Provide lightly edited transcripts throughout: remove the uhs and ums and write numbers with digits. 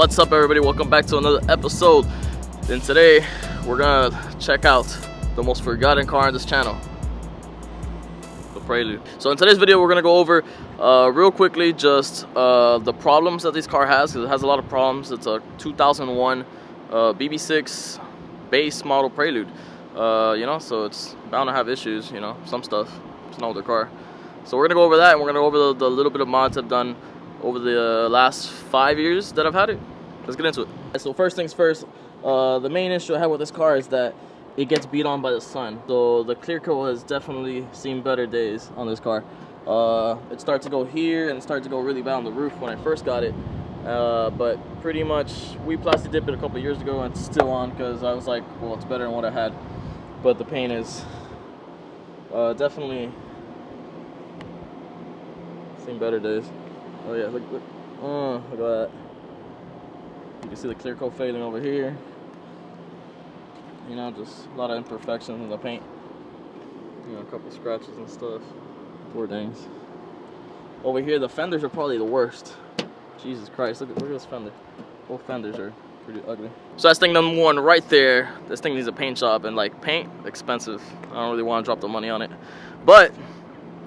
What's up, everybody? Welcome back to another episode. And today we're gonna check out the most forgotten car on this channel, the Prelude. So in today's video we're gonna go over real quickly just the problems that this car has, because it has a lot of problems. It's a 2001 BB6 base model Prelude, you know, so it's bound to have issues, you know, some stuff. It's an older car. So we're gonna go over that, and we're gonna go over the little bit of mods I've done over the last 5 years that I've had it. Let's get into it. So first things first, the main issue I have with this car is that it gets beat on by the sun. So the clear coat has definitely seen better days on this car. It started to go here and it started to go really bad on the roof when I first got it. But pretty much we plastic dipped it a couple years ago and it's still on, because I was like, well, it's better than what I had. But the paint is definitely seen better days. Oh yeah, look at that. You can see the clear coat fading over here. You know, just a lot of imperfections in the paint. You know, a couple scratches and stuff. Poor things. Over here, the fenders are probably the worst. Jesus Christ, look at this fender. Both fenders are pretty ugly. So that's thing number one right there. This thing needs a paint job, and like paint, expensive. I don't really want to drop the money on it. But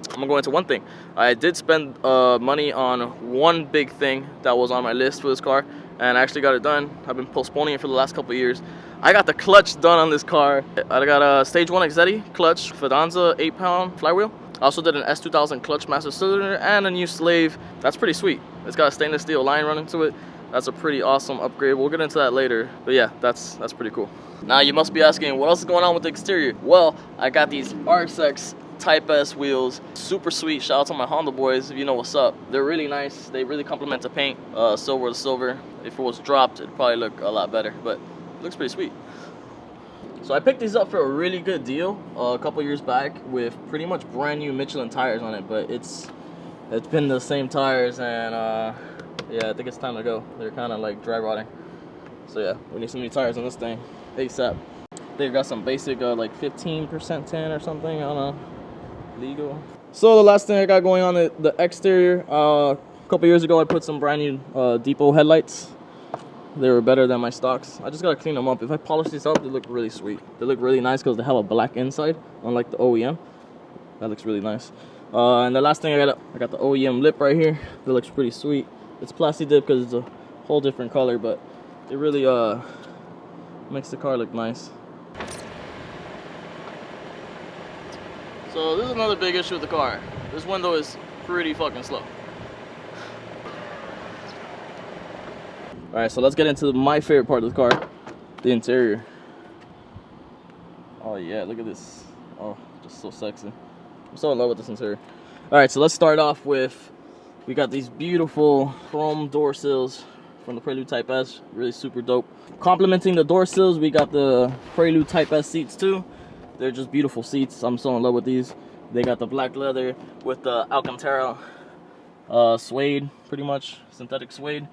I'm gonna go into one thing. I did spend money on one big thing that was on my list for this car, and I actually got it done. I've been postponing it for the last couple of years. I got the clutch done on this car. I got a stage 1 Exetti clutch, Fidanza 8-pound flywheel. I also did an S2000 clutch master cylinder and a new slave. That's pretty sweet. It's got a stainless steel line running to it. That's a pretty awesome upgrade. We'll get into that later. But yeah, that's pretty cool. Now you must be asking, what else is going on with the exterior? Well, I got these RX Type S wheels, super sweet. Shout out to my Honda boys, if you know what's up. They're really nice. They really complement the paint, silver to silver. If it was dropped, it'd probably look a lot better, but it looks pretty sweet. So I picked these up for a really good deal a couple years back with pretty much brand new Michelin tires on it, but it's been the same tires, and yeah, I think it's time to go. They're kind of like dry rotting. So yeah, we need some new tires on this thing ASAP. They've got some basic like 15% tin or something, I don't know. Legal. So the last thing I got going on the exterior, a couple years ago I put some brand new depot headlights. They were better than my stocks. I just gotta clean them up. If I polish these up, they look really sweet. They look really nice because they have a black inside, unlike the OEM. That looks really nice. And the last thing I got the OEM lip right here. That looks pretty sweet. It's plastic dip because it's a whole different color, but it really makes the car look nice. So this is another big issue with the car. This window is pretty fucking slow. Alright, so let's get into my favorite part of the car, the interior. Oh yeah, look at this. Oh, just so sexy. I'm so in love with this interior. Alright, so let's start off with, we got these beautiful chrome door sills from the Prelude Type S. Really super dope. Complementing the door sills, we got the Prelude Type S seats too. They're just beautiful seats. I'm so in love with these. They got the black leather with the Alcantara suede, pretty much synthetic suede,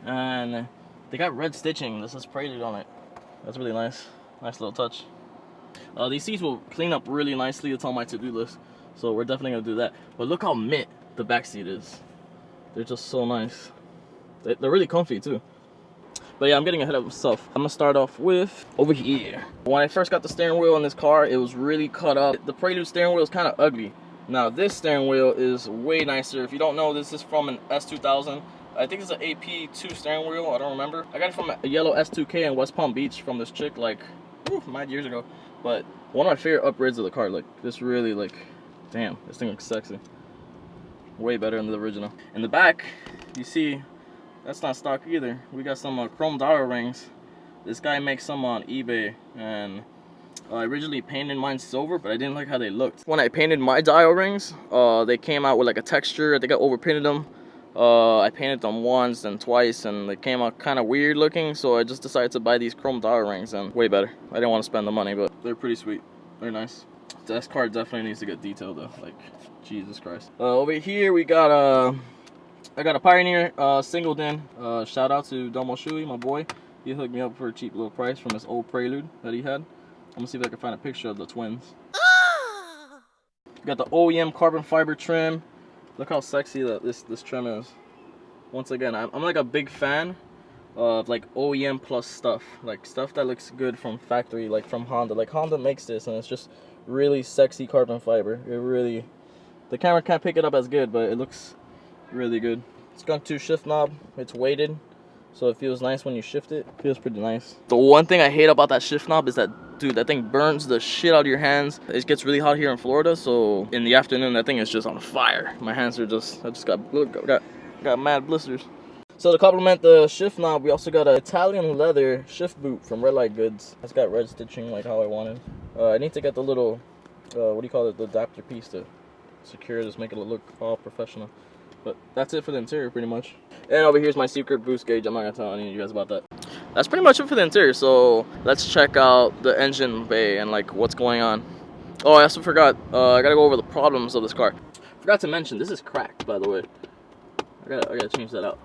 and they got red stitching. This is Prelude on it. That's really nice. Nice little touch. These seats will clean up really nicely. It's on my to-do list, so we're definitely gonna do that. But look how mint the back seat is. They're just so nice. They're really comfy too. But yeah, I'm getting ahead of myself. I'm gonna start off with over here. When I first got the steering wheel in this car, it was really cut up. The Prelude steering wheel is kind of ugly. Now this steering wheel is way nicer. If you don't know, this is from an S2000. I think it's an AP2 steering wheel. I don't remember. I got it from a yellow S2K in West Palm Beach from this chick like mad years ago. But one of my favorite upgrades of the car. Like this really, like, damn, this thing looks sexy. Way better than the original. In the back, you see, that's not stock either. We got some chrome dial rings. This guy makes some on eBay, and I originally painted mine silver, but I didn't like how they looked. When I painted my dial rings, they came out with like a texture. I think I overpainted them. I painted them once and twice, and they came out kind of weird looking, so I just decided to buy these chrome dial rings, and way better. I didn't want to spend the money, but they're pretty sweet. They're nice. This car definitely needs to get detailed though, like Jesus Christ. Over here we got I got a Pioneer singled in. Shout out to Domo Shui, my boy. He hooked me up for a cheap little price from his old Prelude that he had. I'm gonna see if I can find a picture of the twins. Got the OEM carbon fiber trim. Look how sexy that this trim is. Once again, I'm like a big fan of like OEM plus stuff, like stuff that looks good from factory, like from Honda. Like Honda makes this, and it's just really sexy carbon fiber. It really, the camera can't pick it up as good, but it looks really good. It's got 2 shift knob. It's weighted, so it feels nice when you shift it. Feels pretty nice. The one thing I hate about that shift knob is that, dude, that thing burns the shit out of your hands. It gets really hot here in Florida, so in the afternoon that thing is just on fire. My hands are just, I just got mad blisters. So to complement the shift knob, we also got an Italian leather shift boot from Red Light Goods. It's got red stitching like how I wanted. I need to get the little, what do you call it, the adapter piece to secure this, make it look all professional. But that's it for the interior pretty much. And over here's my secret boost gauge. I'm not gonna tell any of you guys about that. That's pretty much it for the interior. So let's check out the engine bay and like what's going on. Oh, I also forgot, I gotta go over the problems of this car. Forgot to mention, this is cracked, by the way. I gotta change that out.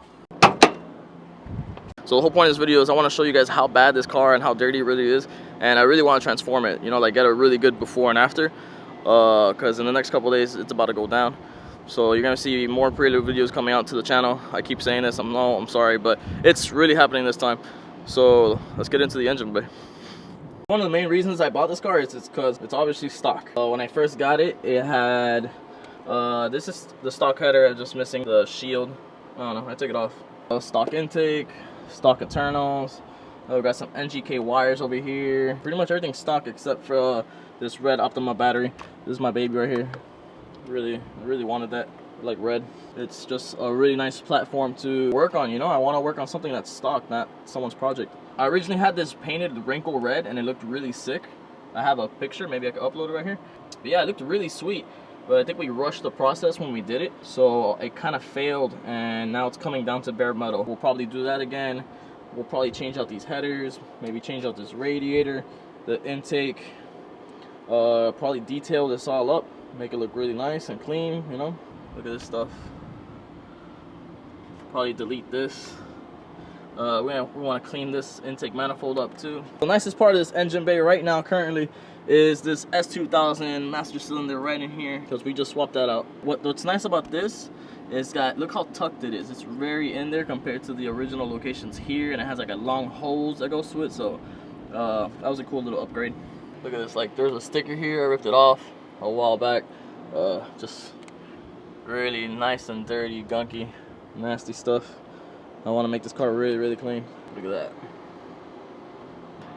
So the whole point of this video is I want to show you guys how bad this car and how dirty it really is, and I really want to transform it, you know, like get a really good before and after, because in the next couple of days it's about to go down. So you're gonna see more Prelude videos coming out to the channel. I keep saying this, I'm sorry, but it's really happening this time. So let's get into the engine bay. One of the main reasons I bought this car is because it's obviously stock. When I first got it, it had this is the stock header, just missing the shield. I don't know, I took it off. Stock intake, stock internals. We got some NGK wires over here. Pretty much everything's stock except for this red Optima battery. This is my baby right here. I really wanted that, like red. It's just a really nice platform to work on, you know. I want to work on something that's stock, not someone's project. I originally had this painted wrinkle red and it looked really sick. I have a picture, maybe I can upload it right here. But yeah, it looked really sweet. But I think we rushed the process when we did it, so it kind of failed, and now it's coming down to bare metal. We'll probably do that again. We'll probably change out these headers, maybe change out this radiator, the intake, probably detail this all up, make it look really nice and clean, you know. Look at this stuff. Probably delete this. We want to clean this intake manifold up too. The nicest part of this engine bay right now currently is this S2000 master cylinder right in here, because we just swapped that out. What's nice about this is that, look how tucked it is. It's very in there compared to the original locations here, and it has like a long hose that goes to it, so that was a cool little upgrade. Look at this, like there's a sticker here, I ripped it off a while back. Just really nice and dirty, gunky, nasty stuff. I want to make this car really clean. Look at that.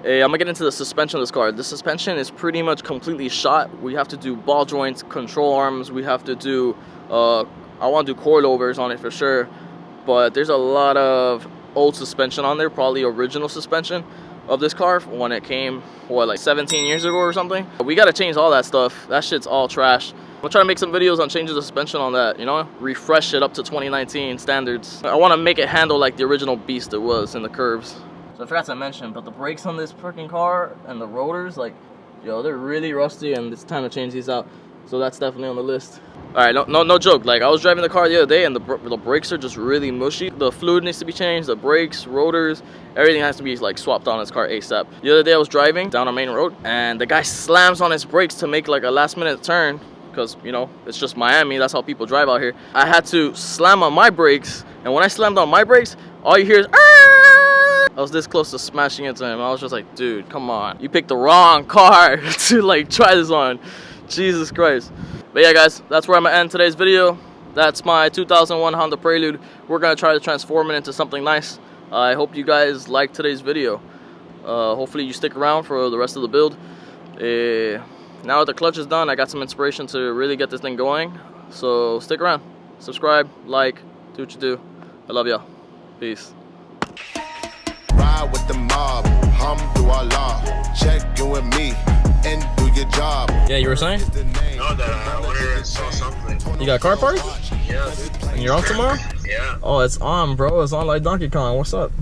Hey, I'm gonna get into the suspension of this car. The suspension is pretty much completely shot. We have to do ball joints, control arms. We have to do, I want to do coilovers on it for sure. But there's a lot of old suspension on there, probably original suspension of this car when it came, what, like 17 years ago or something. We gotta change all that stuff. That shit's all trash. I'm gonna try to make some videos on changing the suspension on that, you know, refresh it up to 2019 standards. I want to make it handle like the original beast it was in the curves. So I forgot to mention, but the brakes on this freaking car and the rotors, like, yo, they're really rusty, and it's time to change these out. So that's definitely on the list. All right, no joke. Like, I was driving the car the other day, and the brakes are just really mushy. The fluid needs to be changed, the brakes, rotors, everything has to be like swapped on this car ASAP. The other day I was driving down a main road, and the guy slams on his brakes to make like a last-minute turn, because, you know, it's just Miami, that's how people drive out here. I had to slam on my brakes, and when I slammed on my brakes, all you hear is, "Arr!" I was this close to smashing into him. I was just like, dude, come on. You picked the wrong car to like try this on. Jesus Christ. But yeah, guys, that's where I'm gonna end today's video. That's my 2001 Honda Prelude. We're gonna try to transform it into something nice. I hope you guys liked today's video. Hopefully you stick around for the rest of the build. Now that the clutch is done, I got some inspiration to really get this thing going. So stick around, subscribe, like, do what you do. I love y'all. Peace. Ride with the mob, alhamdulillah. Check in with me and do your job. Yeah, you were saying? No, that I went here and saw something. You got a car party? Yeah, dude. And you're on tomorrow? Yeah. Oh, it's on, bro. It's on like Donkey Kong. What's up?